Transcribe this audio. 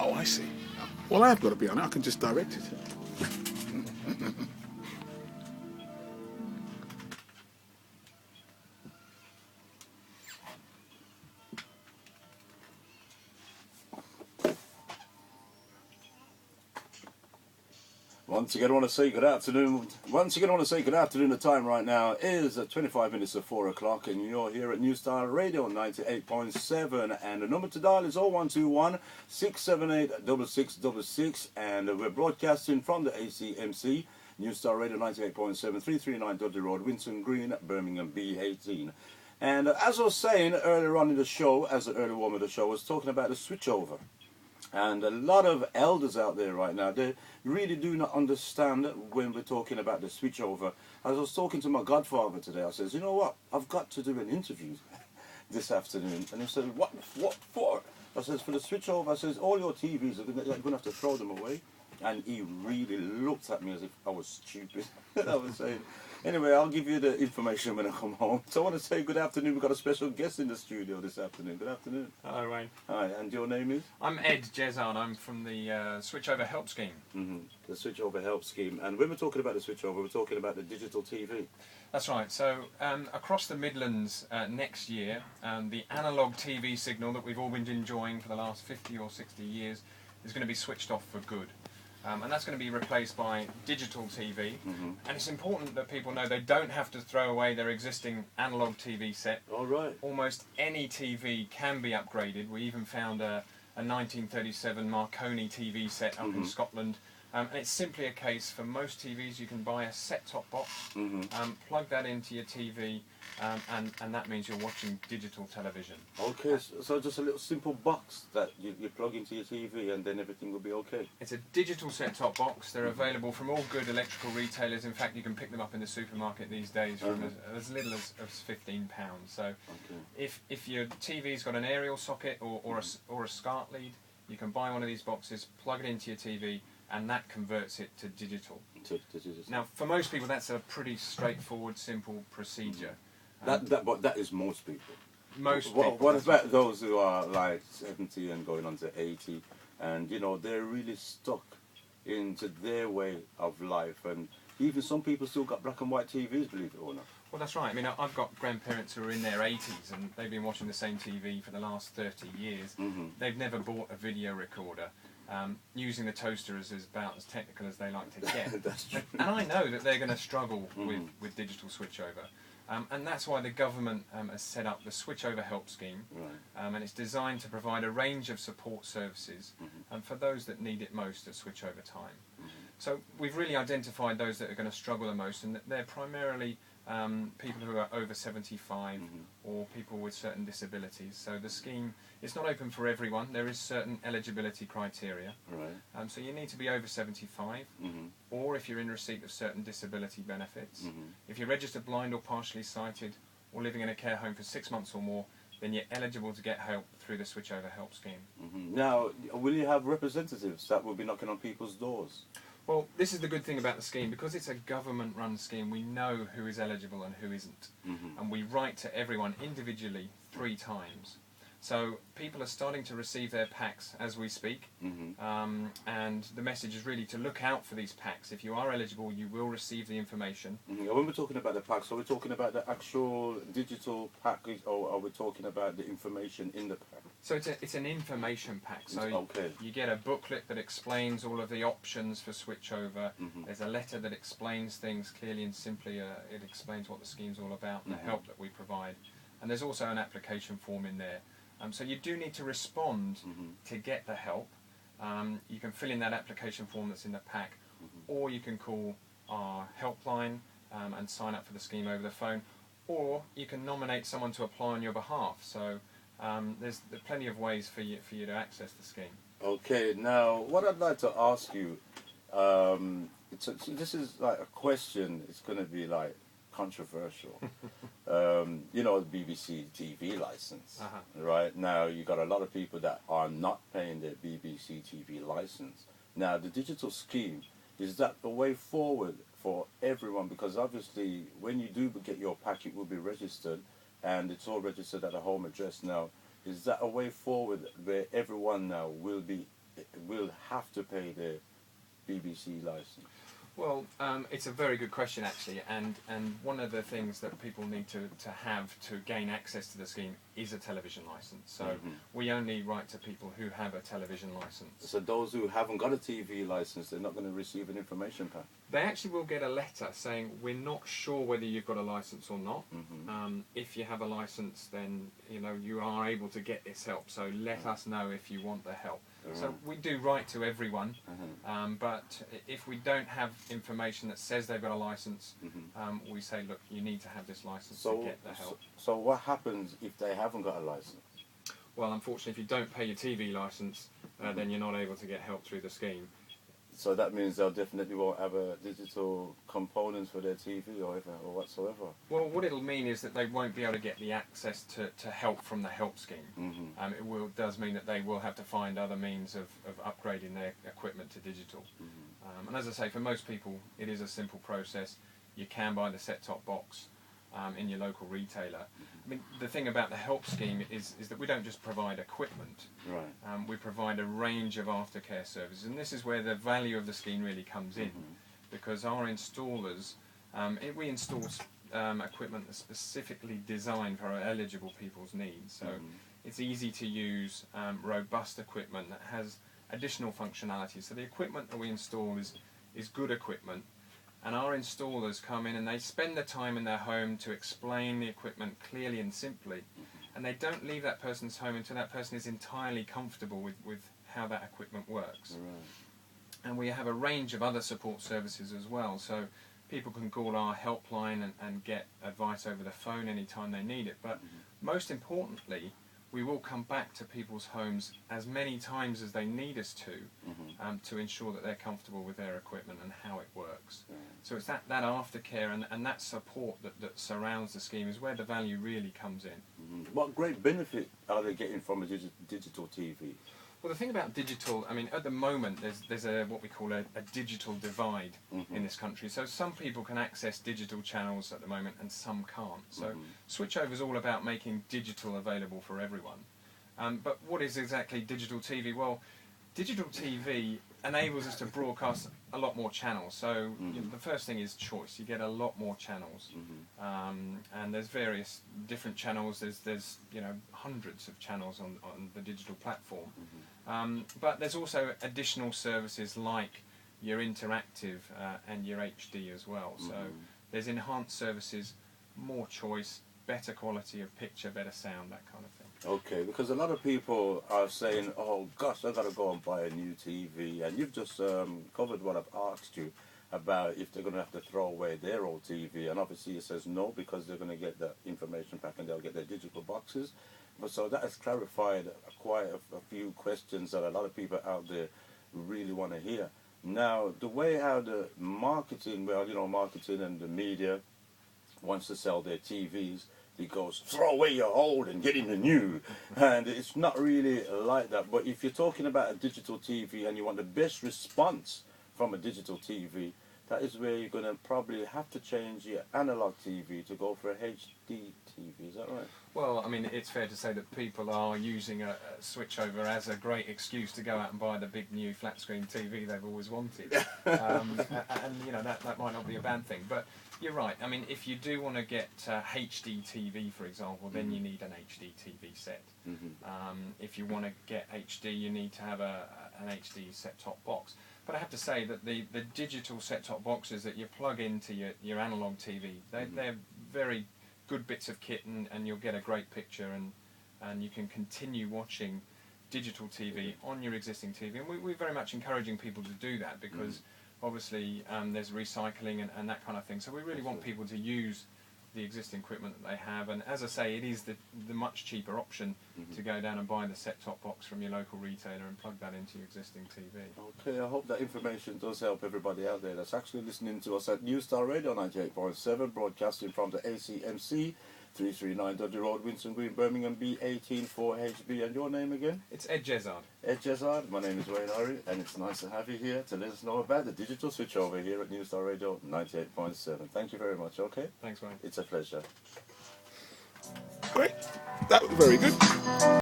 Oh, I see. Well, I've got to be on it. I can just direct it. Once again, I want to say good afternoon. The time right now is 25 minutes of 4 o'clock, and you're here at New Star Radio 98.7. And the number to dial is 0121 678 6666. And we're broadcasting from the ACMC, New Star Radio 98.7, 339 Dudley Road, Winson Green, Birmingham B18. And as I was saying earlier on in the show, as the early warm of the show, I was talking about the switchover. And a lot of elders out there right now, they really do not understand when we're talking about the switchover. As I was talking to my godfather today, I says, you know what, I've got to do an interview this afternoon. And he said, what for? I says, for the switchover. I says, all your TVs, you're going to have to throw them away. And he really looked at me as if I was stupid. I was saying, anyway, I'll give you the information when I come home. So I want to say good afternoon. We've got a special guest in the studio this afternoon. Good afternoon. Hello, Wayne. Hi, and your name is? I'm Ed Jezard. I'm from the Switchover Help Scheme. The Switchover Help Scheme. And when we're talking about the switchover, we're talking about the digital TV. That's right. So across the Midlands next year, the analogue TV signal that we've all been enjoying for the last 50 or 60 years is going to be switched off for good. And that's going to be replaced by digital TV. And it's important that people know they don't have to throw away their existing analogue TV set. All right. Almost any TV can be upgraded. We even found a 1937 Marconi TV set up in Scotland. And it's simply a case for most TVs you can buy a set-top box, plug that into your TV, and that means you're watching digital television. Okay, so just a little simple box that you plug into your TV and then everything will be okay. It's a digital set-top box. They're available from all good electrical retailers. In fact, you can pick them up in the supermarket these days from as little as £15. So if your TV's got an aerial socket or a SCART lead, you can buy one of these boxes, plug it into your TV, and that converts it to digital. Now, for most people, that's a pretty straightforward, simple procedure. But that is most people. Most people. What about those who are like 70 and going on to 80, and you know they're really stuck into their way of life, and even some people still got black and white TVs, believe it or not. Well, that's right. I mean, I've got grandparents who are in their 80s, and they've been watching the same TV for the last 30 years. They've never bought a video recorder. Using the toaster is about as technical as they like to get. That's true. And I know that they're going to struggle with digital switchover. And that's why the government has set up the Switchover Help Scheme. Right. And it's designed to provide a range of support services for those that need it most at switchover time. So we've really identified those that are going to struggle the most, and they're primarily people who are over 75 or people with certain disabilities. So the scheme is not open for everyone. There is certain eligibility criteria. Right. So you need to be over 75, or if you're in receipt of certain disability benefits. If you're registered blind or partially sighted, or living in a care home for 6 months or more, then you're eligible to get help through the Switchover Help Scheme. Now, will you have representatives that will be knocking on people's doors? Well, this is the good thing about the scheme. Because it's a government-run scheme, we know who is eligible and who isn't. And we write to everyone individually 3 times. So people are starting to receive their packs as we speak. And the message is really to look out for these packs. If you are eligible, you will receive the information. When we're talking about the packs, are we talking about the actual digital pack, or are we talking about the information in the pack? So it's an information pack. So you get a booklet that explains all of the options for switchover. There's a letter that explains things clearly and simply. It explains what the scheme's all about and the help that we provide. And there's also an application form in there. So you do need to respond to get the help. You can fill in that application form that's in the pack, or you can call our helpline and sign up for the scheme over the phone, or you can nominate someone to apply on your behalf. So there's plenty of ways for you to access the scheme. Okay, now what I'd like to ask you, this is like a question, it's going to be like controversial. You know, the BBC TV license, right? Now you got a lot of people that are not paying their BBC TV license. Now the digital scheme, is that the way forward for everyone? Because obviously when you do get your pack, it will be registered, and it's all registered at a home address now. Is that a way forward where everyone now will be will have to pay their BBC license? Well, it's a very good question actually, and one of the things that people need to have to gain access to the scheme is a television license. So we only write to people who have a television license. So those who haven't got a TV license, they're not going to receive an information pack? They actually will get a letter saying, we're not sure whether you've got a license or not. If you have a license, then you are able to get this help, so let us know if you want the help. So we do write to everyone, but if we don't have information that says they've got a license, we say, look, you need to have this license to get the help. So what happens if they haven't got a license? Well, unfortunately, if you don't pay your TV license, then you're not able to get help through the scheme. So that means they'll definitely won't have a digital components for their TV or whatsoever. Well, what it'll mean is that they won't be able to get the access to help from the help scheme. It does mean that they will have to find other means of upgrading their equipment to digital. And as I say, for most people, it is a simple process. You can buy the set-top box in your local retailer. I mean, the thing about the help scheme is that we don't just provide equipment. Right. We provide a range of aftercare services, and this is where the value of the scheme really comes in, because our installers, we install equipment that's specifically designed for our eligible people's needs. So it's easy to use, robust equipment that has additional functionality. So the equipment that we install is good equipment. And our installers come in and they spend the time in their home to explain the equipment clearly and simply, and they don't leave that person's home until that person is entirely comfortable with how that equipment works. And we have a range of other support services as well, so people can call our helpline and get advice over the phone anytime they need it. But most importantly, we will come back to people's homes as many times as they need us to ensure that they're comfortable with their equipment and how it works. So it's that aftercare and that support that surrounds the scheme is where the value really comes in. What great benefit are they getting from a digital TV? Well, the thing about digital, I mean, at the moment there's what we call a digital divide in this country. So some people can access digital channels at the moment and some can't. So switchover is all about making digital available for everyone. But what is exactly digital TV? Well, digital TV enables us to broadcast a lot more channels. So the first thing is choice. You get a lot more channels, and there's various different channels. There's hundreds of channels on the digital platform. But there's also additional services like your interactive and your HD as well. So there's enhanced services, more choice, better quality of picture, better sound, that kind of thing. Okay, because a lot of people are saying, oh gosh, I've got to go and buy a new TV, and you've just covered what I've asked you about if they're going to have to throw away their old TV, and obviously it says no, because they're going to get the information pack and they'll get their digital boxes. But so that has clarified quite a few questions that a lot of people out there really want to hear. Now, the way how the marketing, marketing and the media wants to sell their TVs, it goes, throw away your old and get in the new. And it's not really like that. But if you're talking about a digital TV and you want the best response from a digital TV, that is where you're going to probably have to change your analog TV to go for a HD TV. Is that right? Well, I mean, it's fair to say that people are using a switchover as a great excuse to go out and buy the big new flat screen TV they've always wanted. And that might not be a bad thing. But you're right. I mean, if you do want to get HD TV, for example, then you need an HD TV set. If you want to get HD, you need to have an HD set-top box. But I have to say that the digital set-top boxes that you plug into your analog TV, they're very good bits of kit, and you'll get a great picture, and you can continue watching digital TV on your existing TV. And we're very much encouraging people to do that, because obviously there's recycling and that kind of thing. So we really want people to use the existing equipment that they have, and as I say, it is the much cheaper option to go down and buy the set-top box from your local retailer and plug that into your existing TV. Okay, I hope that information does help everybody out there that's actually listening to us at New Star Radio 98.7, broadcasting from the ACMC, 339 Dudley Road, Winston Green, Birmingham, B184HB. And your name again? It's Ed Jezard. Ed Jezard, my name is Wayne Irie, and it's nice to have you here to let us know about the digital switchover here at New Star Radio 98.7. Thank you very much, okay? Thanks, Wayne. It's a pleasure. Great. That was very good.